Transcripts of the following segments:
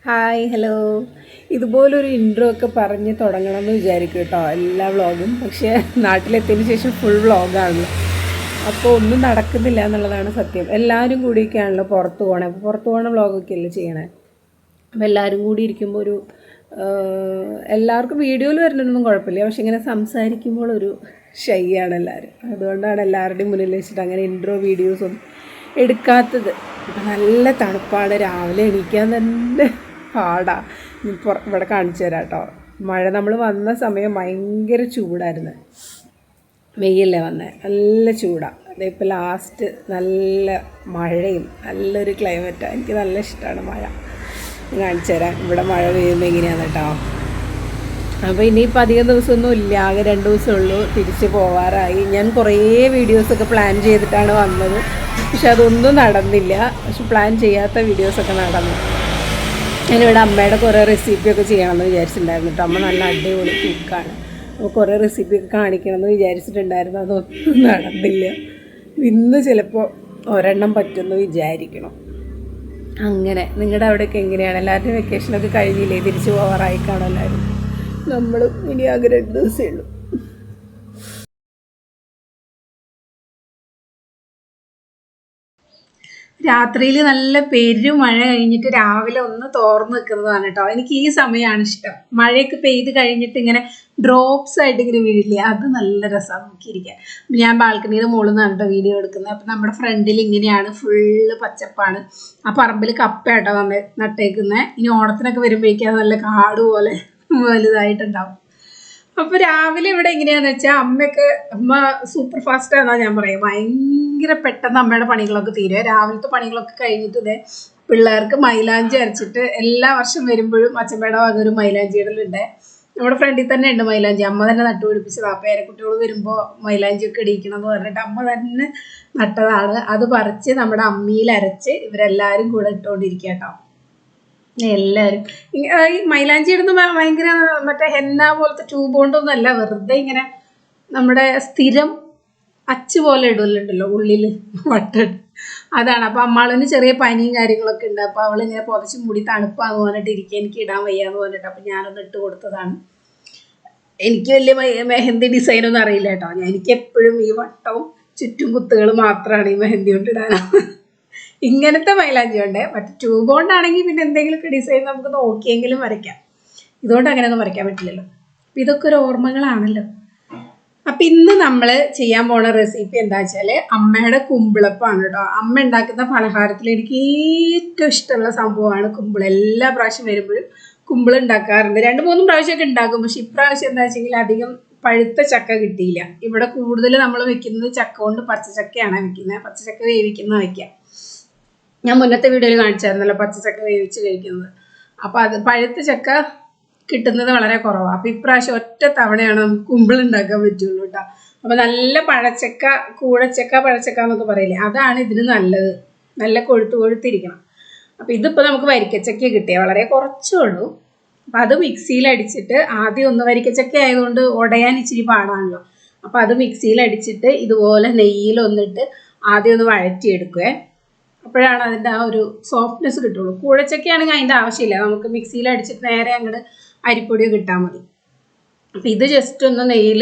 Hi hello. ഇതുപോലൊരു intro ഒക്കെ പറഞ്ഞ് തുടങ്ങണമെന്ന് വിചാരിക്കും കേട്ടോ എല്ലാ വ്ളോഗും. പക്ഷേ നാട്ടിലെത്തിയതിന് ശേഷം ഫുൾ വ്ളോഗാണല്ലോ, അപ്പോൾ ഒന്നും നടക്കുന്നില്ല എന്നുള്ളതാണ് സത്യം. എല്ലാവരും കൂടിയൊക്കെയാണല്ലോ പുറത്ത് പോകണേ. അപ്പോൾ പുറത്ത് പോകണ വ്ളോഗൊക്കെ അല്ലേ ചെയ്യണേ. അപ്പോൾ എല്ലാവരും കൂടി ഇരിക്കുമ്പോൾ എല്ലാവർക്കും വീഡിയോയിൽ വരുന്നതൊന്നും കുഴപ്പമില്ല, പക്ഷെ ഇങ്ങനെ സംസാരിക്കുമ്പോൾ ഒരു ഷൈ ആണ് എല്ലാവരും. അതുകൊണ്ടാണ് എല്ലാവരുടെയും മുന്നിൽ വെച്ചിട്ട് അങ്ങനെ ഇൻട്രോ വീഡിയോസൊന്നും എടുക്കാത്തത്. ഇപ്പം നല്ല തണുപ്പാണ്, രാവിലെ എണീക്കാൻ തന്നെ പാടാ. ഇവിടെ കാണിച്ചു തരാം കേട്ടോ. മഴ നമ്മൾ വന്ന സമയം ഭയങ്കര ചൂടായിരുന്നു, മെയ്യല്ലേ വന്നേ, നല്ല ചൂടാണ്. അതിപ്പോൾ ലാസ്റ്റ് നല്ല മഴയും നല്ലൊരു ക്ലൈമറ്റാണ്. എനിക്ക് നല്ല ഇഷ്ടമാണ് മഴ. കാണിച്ചു തരാം ഇവിടെ മഴ പെയ്യുമ്പോൾ എങ്ങനെയാണ് കേട്ടോ. അപ്പോൾ ഇനിയിപ്പോൾ അധികം ദിവസമൊന്നും ഇല്ല, ആകെ 2 ദിവസമുള്ളൂ തിരിച്ച് പോവാറായി. ഞാൻ കുറേ വീഡിയോസൊക്കെ പ്ലാൻ ചെയ്തിട്ടാണ് വന്നത്, പക്ഷെ അതൊന്നും നടന്നില്ല. പക്ഷെ പ്ലാൻ ചെയ്യാത്ത വീഡിയോസൊക്കെ നടന്നു. ഞാനിവിടെ അമ്മയുടെ കുറേ റെസിപ്പിയൊക്കെ ചെയ്യണമെന്ന് വിചാരിച്ചിട്ടുണ്ടായിരുന്നു കേട്ടോ. അമ്മ നല്ല അടിപൊളി കുക്കാണ്, അപ്പോൾ കുറേ റെസിപ്പിയൊക്കെ കാണിക്കണമെന്ന് വിചാരിച്ചിട്ടുണ്ടായിരുന്നു. അതൊന്നും നടന്നില്ല. ഇന്ന് ചിലപ്പോൾ ഒരെണ്ണം പറ്റുമെന്ന് വിചാരിക്കണം. അങ്ങനെ നിങ്ങളുടെ അവിടെയൊക്കെ എങ്ങനെയാണ്? എല്ലാവരുടെയും വെക്കേഷനൊക്കെ കഴിഞ്ഞില്ലേ? തിരിച്ച് പോകാറായി കാണും എല്ലാവരും. നമ്മൾ ഇനി ആകെ 2 ദിവസമേ ഉള്ളൂ. രാത്രിയിൽ നല്ല പെരുമഴ കഴിഞ്ഞിട്ട് രാവിലെ ഒന്ന് തോർന്ന് നിൽക്കുന്നതാണ് കേട്ടോ. എനിക്ക് ഈ സമയമാണ് ഇഷ്ടം. മഴയൊക്കെ പെയ്ത് കഴിഞ്ഞിട്ട് ഇങ്ങനെ ഡ്രോപ്സ് ആയിട്ട് ഇങ്ങനെ വീഴില്ലേ, അത് നല്ല രസമാണ് നോക്കിയിരിക്കാൻ. ഞാൻ ബാൽക്കണിയുടെ മുകളിൽ നിന്നാണ് കേട്ടോ വീഡിയോ എടുക്കുന്നത്. അപ്പം നമ്മുടെ ഫ്രണ്ടിൽ ഇങ്ങനെയാണ്, ഫുള്ള് പച്ചപ്പാണ്. ആ പറമ്പിൽ കപ്പയാട്ടോ നട്ടേക്കുന്നത്. ഇനി ഓണത്തിനൊക്കെ വരുമ്പോഴേക്കും നല്ല കാട് പോലെ വലുതായിട്ടുണ്ടാവും. അപ്പോൾ രാവിലെ ഇവിടെ എങ്ങനെയാണെന്ന് വെച്ചാൽ അമ്മ സൂപ്പർ ഫാസ്റ്റാണെന്നാണ് ഞാൻ പറയുക. ഭയങ്കര പെട്ടെന്ന് അമ്മയുടെ പണികളൊക്കെ തീരുക. രാവിലത്തെ പണികളൊക്കെ കഴിഞ്ഞിട്ട് ഇതേ പിള്ളേർക്ക് മൈലാഞ്ചി അരച്ചിട്ട് എല്ലാ വർഷം വരുമ്പോഴും അച്ഛമ്മയുടെ വക ഒരു മൈലാഞ്ചി ഇടലുണ്ട്. നമ്മുടെ ഫ്രണ്ടിൽ തന്നെ ഉണ്ട് മൈലാഞ്ചി. അമ്മ തന്നെ നട്ടുപിടിപ്പിച്ചതാണ്. അപ്പോൾ പേരക്കുട്ടികൾ വരുമ്പോൾ മൈലാഞ്ചിയൊക്കെ ഇടിക്കണം എന്ന് പറഞ്ഞിട്ട് അമ്മ തന്നെ നട്ടതാണ്. അത് പറിച്ച് നമ്മുടെ അമ്മിയിൽ അരച്ച് ഇവരെല്ലാവരും കൂടെ ഇട്ടുകൊണ്ടിരിക്കുക കേട്ടോ. എല്ലാവരും ഈ മൈലാഞ്ചി ഇടുന്ന ഭയങ്കര മറ്റേ ഹെന്ന പോലത്തെ ട്യൂബ് കൊണ്ടൊന്നും അല്ല, വെറുതെ ഇങ്ങനെ നമ്മുടെ സ്ഥിരം അച്ച് പോലെ ഇടലുണ്ടല്ലോ ഉള്ളിൽ വട്ടം, അതാണ്. അപ്പോൾ അമ്മാളിന് ചെറിയ പനിയും കാര്യങ്ങളൊക്കെ ഉണ്ട്. അപ്പോൾ അവളിങ്ങനെ പുതച്ച് മൂടി തണുപ്പാന്ന് പറഞ്ഞിട്ട് ഇരിക്കുക, എനിക്ക് ഇടാൻ വയ്യാന്ന് പറഞ്ഞിട്ട്. അപ്പോൾ ഞാനൊന്ന് ഇട്ട് കൊടുത്തതാണ്. എനിക്ക് വലിയ മെഹന്തി ഡിസൈനൊന്നും അറിയില്ല കേട്ടോ. എനിക്ക് എപ്പോഴും ഈ വട്ടവും ചുറ്റും കുത്തുകൾ മാത്രമാണ് ഈ മെഹന്തി കൊണ്ട് ഇടാനോ. ഇങ്ങനത്തെ മൈലാഞ്ചി ഉണ്ട്. മറ്റേ ട്യൂബ് കൊണ്ടാണെങ്കിൽ പിന്നെ എന്തെങ്കിലുമൊക്കെ ഡിസൈൻ നമുക്ക് നോക്കിയെങ്കിലും വരയ്ക്കാം. ഇതുകൊണ്ട് അങ്ങനെയൊന്നും വരയ്ക്കാൻ പറ്റില്ലല്ലോ. അപ്പം ഇതൊക്കെ ഒരു ഓർമ്മകളാണല്ലോ. അപ്പം ഇന്ന് നമ്മൾ ചെയ്യാൻ പോണ റെസിപ്പി എന്താ വെച്ചാൽ അമ്മയുടെ കുമ്പിളപ്പാണ് കേട്ടോ. അമ്മ ഉണ്ടാക്കുന്ന പലഹാരത്തിൽ എനിക്ക് ഏറ്റവും ഇഷ്ടമുള്ള സംഭവമാണ് കുമ്പിൾ. എല്ലാ പ്രാവശ്യം വരുമ്പോഴും കുമ്പിൾ ഉണ്ടാക്കാറുണ്ട്. 2-3 പ്രാവശ്യമൊക്കെ ഉണ്ടാക്കും. പക്ഷെ ഇപ്രാവശ്യം എന്താ വെച്ചെങ്കിൽ അധികം പഴുത്ത ചക്ക കിട്ടിയില്ല. ഇവിടെ കൂടുതൽ നമ്മൾ വെക്കുന്നത് ചക്ക കൊണ്ട് പച്ചച്ചക്കയാണ് വെക്കുന്നത്. പച്ചച്ചക്ക വേവിക്കുന്ന വയ്ക്കുക. ഞാൻ മുന്നത്തെ വീഡിയോയിൽ കാണിച്ചായിരുന്നല്ലോ പച്ചച്ചക്ക വേവിച്ച് കഴിക്കുന്നത്. അപ്പോൾ അത് പഴുത്ത ചക്ക കിട്ടുന്നത് വളരെ കുറവാണ്. അപ്പോൾ ഇപ്രാവശ്യം ഒറ്റ തവണയാണ് നമുക്ക് കുമ്പിൾ ഉണ്ടാക്കാൻ പറ്റുള്ളൂ കേട്ടോ. അപ്പോൾ നല്ല പഴച്ചക്ക, പഴച്ചക്ക എന്നൊക്കെ പറയില്ലേ, അതാണ് ഇതിന് നല്ലത്. നല്ല കൊഴുത്തിരിക്കണം. അപ്പോൾ ഇതിപ്പോൾ നമുക്ക് വരിക്കച്ചക്ക കിട്ടിയ വളരെ കുറച്ചേ ഉള്ളൂ. അപ്പോൾ അത് മിക്സിയിൽ അടിച്ചിട്ട് ആദ്യം ഒന്ന്, വരിക്കച്ചക്ക ആയതുകൊണ്ട് ഉടയാൻ ഇച്ചിരി പാടാണല്ലോ. അപ്പോൾ അത് മിക്സിയിൽ അടിച്ചിട്ട് ഇതുപോലെ നെയ്യിലൊന്നിട്ട് ആദ്യം ഒന്ന് വഴറ്റിയെടുക്കുവേ. അപ്പോഴാണ് അതിൻ്റെ ആ ഒരു സോഫ്റ്റ്നെസ് കിട്ടുള്ളൂ. കൂഴച്ചക്കയാണെങ്കിൽ അതിൻ്റെ ആവശ്യമില്ല, നമുക്ക് മിക്സിയിൽ അടിച്ചിട്ട് നേരെ അങ്ങോട്ട് അരിപ്പൊടിയോ കിട്ടാൽ മതി. അപ്പം ഇത് ജസ്റ്റ് ഒന്ന് നെയ്യിൽ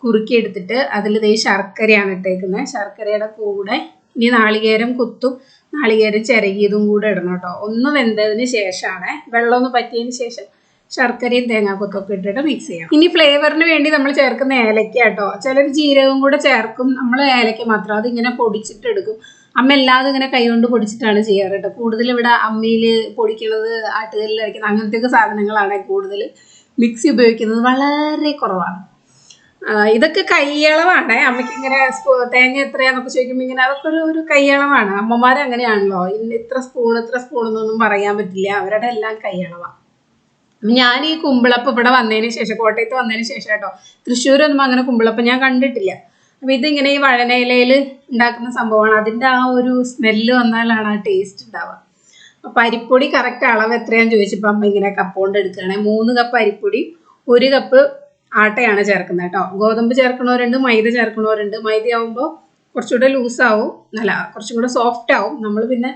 കുറുക്കി എടുത്തിട്ട് അതിൽ ശർക്കരയാണ് ഇട്ടേക്കുന്നത്. ശർക്കരയുടെ കൂടെ ഇനി നാളികേരം കുത്തും, നാളികേരം ചിരകിയതും കൂടെ ഇടണം കേട്ടോ. ഒന്ന് വെന്തതിന് ശേഷമാണ്, വെള്ളം ഒന്ന് പറ്റിയതിന് ശേഷം ശർക്കരയും തേങ്ങാക്കൊത്തൊക്കെ ഇട്ടിട്ട് മിക്സ് ചെയ്യാം. ഇനി ഫ്ലേവറിന് വേണ്ടി നമ്മൾ ചേർക്കുന്ന ഏലക്ക കേട്ടോ. ചിലർ ജീരകം കൂടെ ചേർക്കും, നമ്മൾ ഏലക്ക മാത്രം അതിങ്ങനെ പൊടിച്ചിട്ട് എടുക്കും. അമ്മ എല്ലാതും ഇങ്ങനെ കൈകൊണ്ട് പൊടിച്ചിട്ടാണ് ചെയ്യാറ് കേട്ടോ. കൂടുതൽ ഇവിടെ അമ്മിയിൽ പൊടിക്കുന്നത്, ആട്ടുകല്ലിൽ അരയ്ക്കുന്നത് അങ്ങനത്തെയൊക്കെ സാധനങ്ങളാണ് കൂടുതൽ. മിക്സി ഉപയോഗിക്കുന്നത് വളരെ കുറവാണ്. ഇതൊക്കെ കൈയളവാണ്. അമ്മയ്ക്ക് ഇങ്ങനെ തേങ്ങ എത്രയാന്നൊക്കെ ചോദിക്കുമ്പോൾ ഇങ്ങനെ അതൊക്കെ ഒരു കൈയളവാണ്. അമ്മമാർ അങ്ങനെയാണല്ലോ, ഇത്ര സ്പൂണെന്നൊന്നും പറയാൻ പറ്റില്ല, അവരുടെ എല്ലാം കൈയളവാണ്. ഞാൻ ഈ കുമ്പിളപ്പം ഇവിടെ വന്നതിന് ശേഷം, കോട്ടയത്ത് വന്നതിന് ശേഷം കേട്ടോ, തൃശ്ശൂരൊന്നും അങ്ങനെ കുമ്പിളപ്പം ഞാൻ കണ്ടിട്ടില്ല. അപ്പോൾ ഇതിങ്ങനെ ഈ വഴനയിലയിൽ ഉണ്ടാക്കുന്ന സംഭവമാണ്. അതിൻ്റെ ആ ഒരു സ്മെല്ല് വന്നാലാണ് ആ ടേസ്റ്റ് ഉണ്ടാവുക. അപ്പോൾ അരിപ്പൊടി കറക്റ്റ് അളവ് എത്രയാണെന്ന് ചോദിച്ചപ്പോൾ അമ്മ ഇങ്ങനെ കപ്പ് കൊണ്ട് എടുക്കുകയാണ്. 3 കപ്പ് അരിപ്പൊടി, 1 കപ്പ് ആട്ടയാണ് ചേർക്കുന്നത് കേട്ടോ. ഗോതമ്പ് ചേർക്കണവരുണ്ട്, മൈദ ചേർക്കണവരുണ്ട്. മൈദ ആവുമ്പോൾ കുറച്ചുകൂടെ ലൂസാവും, കുറച്ചും കൂടെ സോഫ്റ്റ് ആവും. നമ്മൾ പിന്നെ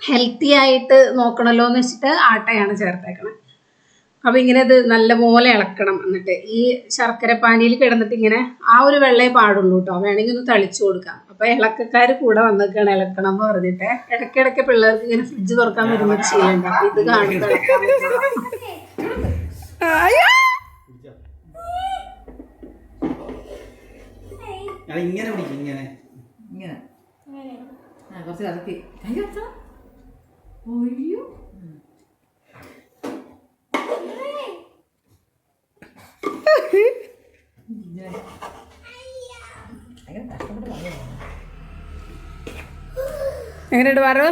ഹെൽത്തി ആയിട്ട് നോക്കണമല്ലോ എന്ന് വെച്ചിട്ട് ആട്ടയാണ് ചേർത്തേക്കണം. അപ്പോൾ ഇങ്ങനെ ഇത് നല്ലപോലെ ഇളക്കണം. എന്നിട്ട് ഈ ശർക്കര പാനിയിൽ കിടന്നിട്ട് ഇങ്ങനെ ആ ഒരു വെള്ളേ പാടുള്ളൂ കേട്ടോ. വേണമെങ്കിൽ ഒന്ന് തളിച്ചു കൊടുക്കാം. അപ്പോൾ ഇളക്കക്കാർ കൂടെ വന്നിട്ടാണ് ഇളക്കണം എന്ന് പറഞ്ഞിട്ട് ഇടയ്ക്കിടയ്ക്ക് പിള്ളേർക്ക് ഇങ്ങനെ ഫ്രിഡ്ജ് തുറക്കാൻ വരുമ്പോൾ ചെയ്യണ്ട. അപ്പോൾ ഇത് കാണുമ്പോൾ ഇളക്കാൻ ഇങ്ങനെ ഇങ്ങനെ ഇങ്ങനെ കുറച്ച് കറക്കി ഒയ്യോ എങ്ങനെയുണ്ട് പാറു?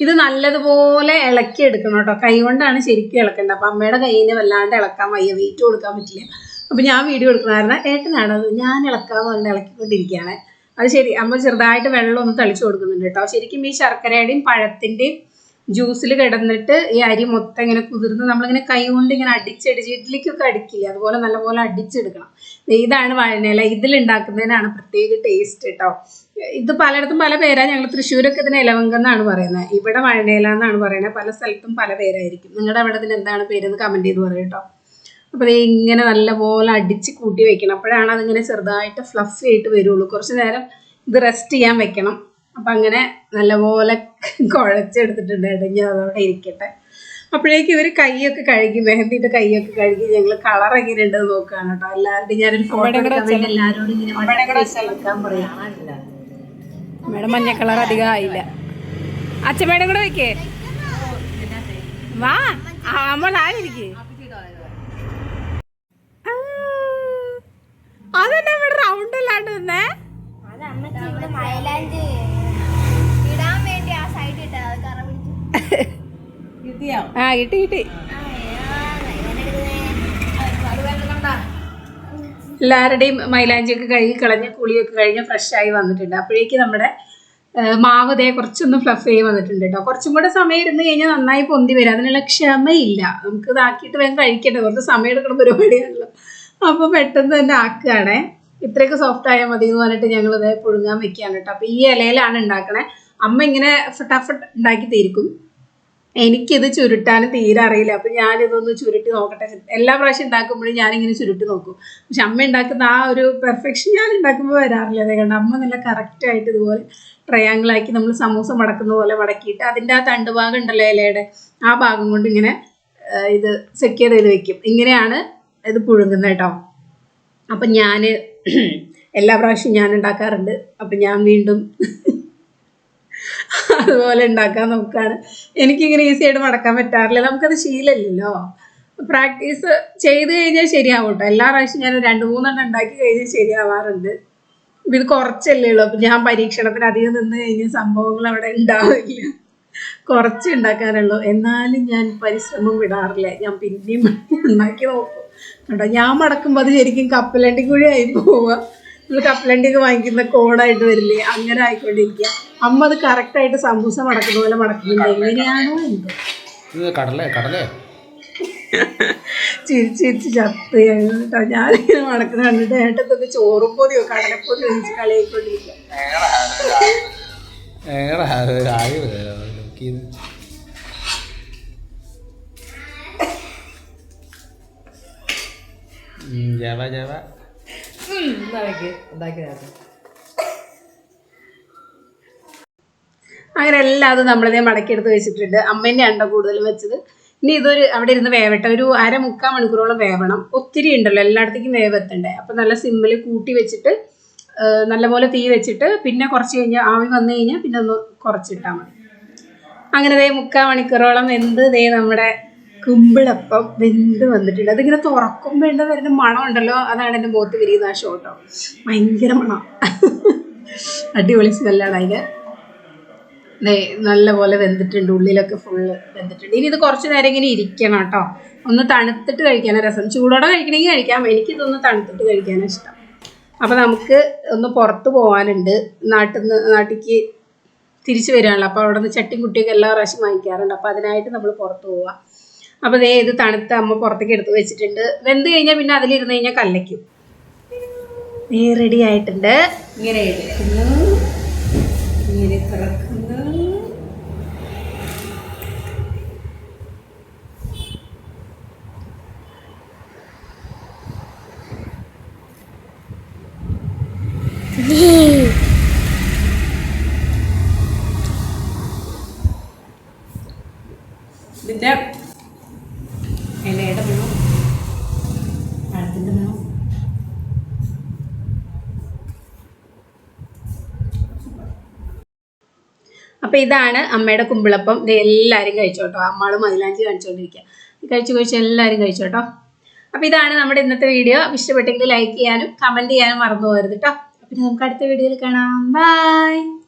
ഇത് നല്ലതുപോലെ ഇളക്കി എടുക്കണം കേട്ടോ. കൈ കൊണ്ടാണ് ശരിക്കും ഇളക്കേണ്ടത്. അപ്പം അമ്മയുടെ കയ്യിന് വല്ലാണ്ട് ഇളക്കാൻ വയ്യ, വെയിറ്റ് കൊടുക്കാൻ പറ്റില്ല. അപ്പം ഞാൻ വീഡിയോ എടുക്കുന്ന കാരണം ഏട്ടനാണത്, ഞാൻ ഇളക്കാന്ന് പറഞ്ഞ് ഇളക്കിക്കൊണ്ടിരിക്കുകയാണ്. അത് ശരി, അമ്മ ചെറുതായിട്ട് വെള്ളം ഒന്ന് തളിച്ചു കൊടുക്കുന്നുണ്ട് കേട്ടോ. ശരിക്കും ഈ ശർക്കരയുടെയും പഴത്തിൻ്റെയും ജ്യൂസിൽ കിടന്നിട്ട് ഈ അരി മൊത്തം ഇങ്ങനെ കുതിർന്ന് നമ്മളിങ്ങനെ കൈ കൊണ്ട് ഇങ്ങനെ അടിച്ചടിച്ച് ഇഡ്ഡലിക്കൊക്കെ അടിക്കില്ല, അതുപോലെ നല്ലപോലെ അടിച്ചെടുക്കണം. ഇതാണ് വഴനയില. ഇതിലുണ്ടാക്കുന്നതിനാണ് പ്രത്യേക ടേസ്റ്റ് കേട്ടോ. ഇത് പലയിടത്തും പല പേരാണ്. ഞങ്ങൾ തൃശ്ശൂരൊക്കെ ഇതിന് ഇലവങ്ക എന്നാണ് പറയുന്നത്, ഇവിടെ വഴനയില എന്നാണ് പറയുന്നത്. പല സ്ഥലത്തും പല പേരായിരിക്കും. നിങ്ങളുടെ അവിടെ ഇതിന് എന്താണ് പേരെന്ന് കമൻറ്റ് ചെയ്ത് പറയും കേട്ടോ. അപ്പോൾ ഇത് ഇങ്ങനെ നല്ലപോലെ അടിച്ച് കൂട്ടി വെക്കണം. അപ്പോഴാണ് അതിങ്ങനെ ചെറുതായിട്ട് ഫ്ലഫി ആയിട്ട് വരുള്ളൂ. കുറച്ച് നേരം ഇത് റെസ്റ്റ് ചെയ്യാൻ വെക്കണം. അപ്പം അങ്ങനെ നല്ലപോലെ കുഴച്ചെടുത്തിട്ടുണ്ട്. ഇടഞ്ഞ് അതോടെ ഇരിക്കട്ടെ. അപ്പോഴേക്കും ഇവർ കൈയൊക്കെ കഴുകി, മെഹന്തിയുടെ കൈയൊക്കെ കഴുകി ഞങ്ങൾ കളർ എങ്ങനെ ഉണ്ടെന്ന് നോക്കുകയാണ് കേട്ടോ. എല്ലാവരുടെയും ഞാനൊരു ഫോട്ടോ എടുക്കാൻ വേണ്ടി എല്ലാവരോടും ഇങ്ങനെ വെക്കാൻ പറയാം. മേഡം മഞ്ഞ കളർ അധികം ആയില്ല. അച്ഛമ്മേടെ കൂടെ വെക്കേ വാ, നമ്മൾ ആയിരിക്കേ. അതെന്നാ ഇവിടെ റൗണ്ട് അല്ലാണ്ട് വന്നേ? ആ കിട്ടി കിട്ടി. എല്ലാവരുടെയും മൈലാഞ്ചിയൊക്കെ കഴുകി കളഞ്ഞ് കുളിയൊക്കെ കഴിഞ്ഞ് ഫ്രഷായി വന്നിട്ടുണ്ട്. അപ്പോഴേക്ക് നമ്മുടെ മാവ് ദേ കുറച്ചൊന്ന് ഫ്ലഫ് ചെയ്ത് വന്നിട്ടുണ്ട് കേട്ടോ. കുറച്ചും കൂടെ സമയം ഇരുന്ന് കഴിഞ്ഞാൽ നന്നായി പൊന്തി വരും. അതിനുള്ള ക്ഷമയില്ല. നമുക്ക് ഇതാക്കിയിട്ട് വേഗം കഴിക്കട്ടെ, കുറച്ച് സമയം എടുക്കുന്ന പരിപാടിയാണല്ലോ. അപ്പോൾ പെട്ടെന്ന് തന്നെ ആക്കുകയാണേ. ഇത്രയൊക്കെ സോഫ്റ്റ് ആയാൽ മതി എന്ന് പറഞ്ഞിട്ട് ഞങ്ങൾ ഇതേ പുഴുങ്ങാൻ വെക്കുകയാണ് കേട്ടോ. അപ്പോൾ ഈ ഇലയിലാണ് ഉണ്ടാക്കണേ. അമ്മ ഇങ്ങനെ ഫട്ടാഫട്ട് ഉണ്ടാക്കി തീർക്കും. എനിക്കിത് ചുരുട്ടാനും തീരെ അറിയില്ല. അപ്പം ഞാനിതൊന്ന് ചുരുട്ടി നോക്കട്ടെ. എല്ലാ പ്രാവശ്യം ഉണ്ടാക്കുമ്പോഴും ഞാനിങ്ങനെ ചുരുട്ടി നോക്കും. പക്ഷെ അമ്മ ഉണ്ടാക്കുന്ന ആ ഒരു പെർഫെക്ഷൻ ഞാൻ ഉണ്ടാക്കുമ്പോൾ വരാറില്ല. അതേ കണ്ട് അമ്മ നല്ല കറക്റ്റായിട്ട് ഇതുപോലെ ട്രയാങ്കിളാക്കി നമ്മൾ സമൂസ മടക്കുന്ന പോലെ മടക്കിയിട്ട് അതിൻ്റെ ആ തണ്ടുഭാഗം ഉണ്ടല്ലോ ഇലയുടെ, ആ ഭാഗം കൊണ്ട് ഇങ്ങനെ ഇത് സെക്യൂർ ചെയ്ത് വെക്കും. ഇങ്ങനെയാണ് ഇത് പുഴുങ്ങുന്നത് കേട്ടോ. അപ്പം ഞാൻ എല്ലാ പ്രാവശ്യവും ഞാൻ ഉണ്ടാക്കാറുണ്ട്. അപ്പം ഞാൻ വീണ്ടും അതുപോലെ ഉണ്ടാക്കാൻ നോക്കുകയാണ്. എനിക്കിങ്ങനെ ഈസി ആയിട്ട് മടക്കാൻ പറ്റാറില്ല. നമുക്കത് ശീലമില്ലല്ലോ. പ്രാക്ടീസ് ചെയ്ത് കഴിഞ്ഞാൽ ശരിയാവും കേട്ടോ. എല്ലാ പ്രാവശ്യം ഞാൻ 2-3 ഉണ്ടാക്കി കഴിഞ്ഞാൽ ശരിയാവാറുണ്ട്. ഇത് കുറച്ചല്ലേ ഉള്ളൂ. അപ്പം ഞാൻ പരീക്ഷണത്തിന് അധികം നിന്ന് കഴിഞ്ഞാൽ സംഭവങ്ങൾ അവിടെ ഉണ്ടാവില്ല. കുറച്ച് ഉണ്ടാക്കാനുള്ളൂ. എന്നാലും ഞാൻ പരിശ്രമം വിടാറില്ല. ഞാൻ പിന്നെയും ഉണ്ടാക്കി നോക്കും കേട്ടോ. ഞാൻ മടക്കുമ്പോൾ അത് ശരിക്കും കപ്പലണ്ടി കുഴി ആയി പോവുക. നമ്മൾ കപ്പലണ്ടിയൊക്കെ വാങ്ങിക്കുന്ന കോണായിട്ട് വരില്ലേ, അങ്ങനെ ആയിക്കൊണ്ടിരിക്കുക. അമ്മ അത് കറക്റ്റായിട്ട് സമൂസ മടക്കുന്ന പോലെ മടക്കുന്നുണ്ട്. എങ്ങനെയാണോ എന്തോ ചിരിച്ചിരിച്ച് ചത്ത് കേട്ടോ. ഞാനിങ്ങനെ മടക്കുന്ന കണ്ടിട്ട് ഏട്ടത്തൊക്കെ ചോറും പൊതിയോ കടലപ്പൊതിയോ ഒഴിച്ച് കളിയായിക്കൊണ്ടിരിക്കുക. അങ്ങനെ എല്ലാം അത് നമ്മളിതേ മടക്കിയെടുത്ത് വെച്ചിട്ടുണ്ട്. അമ്മേൻ്റെ അണ്ട കൂടുതലും വെച്ചത്. ഇനി ഇതൊരു അവിടെ ഇരുന്ന് വേവട്ടെ. ഒരു 1/2-3 മണിക്കൂറോളം വേവണം. ഒത്തിരി ഉണ്ടല്ലോ, എല്ലായിടത്തേക്കും വേവെത്തണ്ടേ. അപ്പം നല്ല സിമ്മിൽ കൂട്ടി വെച്ചിട്ട് നല്ലപോലെ തീ വെച്ചിട്ട് പിന്നെ കുറച്ച് കഴിഞ്ഞാൽ ആവി വന്നു കഴിഞ്ഞാൽ പിന്നെ ഒന്ന് കുറച്ചിട്ടാൽ മതി. അങ്ങനെ 3/4 മണിക്കൂറോളം വെന്ത് നമ്മുടെ കുമ്പിളപ്പം വെന്ത് വന്നിട്ടുണ്ട്. അതിങ്ങനെ തുറക്കുമ്പോൾ വരുന്ന മണം ഉണ്ടല്ലോ, അതാണ് എൻ്റെ മുഖത്ത് വിരിയുന്ന ആ ഷോട്ടോ. ഭയങ്കര മണം, അടിപൊളി സ്മെല്ലാണ് അതിന്. നല്ല പോലെ വെന്തിട്ടുണ്ട്, ഉള്ളിലൊക്കെ ഫുള്ള് വെന്തിട്ടുണ്ട്. ഇനി ഇത് കുറച്ച് നേരം ഇങ്ങനെ ഇരിക്കണം കേട്ടോ. ഒന്ന് തണുത്തിട്ട് കഴിക്കാനാണ് രസം. ചൂടോടെ കഴിക്കണമെങ്കിൽ കഴിക്കാം. എനിക്കിതൊന്ന് തണുത്തിട്ട് കഴിക്കാനാണ് ഇഷ്ടം. അപ്പോൾ നമുക്ക് ഒന്ന് പുറത്ത് പോകാനുണ്ട്. നാട്ടിലേക്ക് തിരിച്ചു വരികയാണല്ലോ. അപ്പോൾ അവിടെ നിന്ന് ചട്ടിയും കുട്ടിയൊക്കെ എല്ലാ പ്രാവശ്യം വാങ്ങിക്കാറുണ്ട്. അപ്പോൾ അതിനായിട്ട് നമ്മൾ പുറത്ത് പോവുക. അപ്പോൾ ഇത് തണുത്ത അമ്മ പുറത്തേക്ക് എടുത്ത് വെച്ചിട്ടുണ്ട്. വെന്ത് കഴിഞ്ഞാൽ പിന്നെ അതിലിരുന്ന് കഴിഞ്ഞാൽ കല്ലയ്ക്കും. റെഡി ആയിട്ടുണ്ട്. ഇങ്ങനെ ഇതിന്റെ ഇലയുടെ മണം, പഴത്തിന്റെ മണം. അപ്പൊ ഇതാണ് അമ്മയുടെ കുമ്പിളപ്പം. ഇത് എല്ലാവരും കഴിച്ചോട്ടോ. അമ്മാള് മൈലാഞ്ചി കാണിച്ചുകൊണ്ടിരിക്കുക. കഴിച്ച് എല്ലാവരും കഴിച്ചോട്ടോ. അപ്പൊ ഇതാണ് നമ്മുടെ ഇന്നത്തെ വീഡിയോ. ഇഷ്ടപ്പെട്ടെങ്കിൽ ലൈക്ക് ചെയ്യാനും കമന്റ് ചെയ്യാനും മറന്നു പോകരുത് കേട്ടോ. അപ്പൊ നമുക്ക് അടുത്ത വീഡിയോയിൽ കാണാം. ബൈ.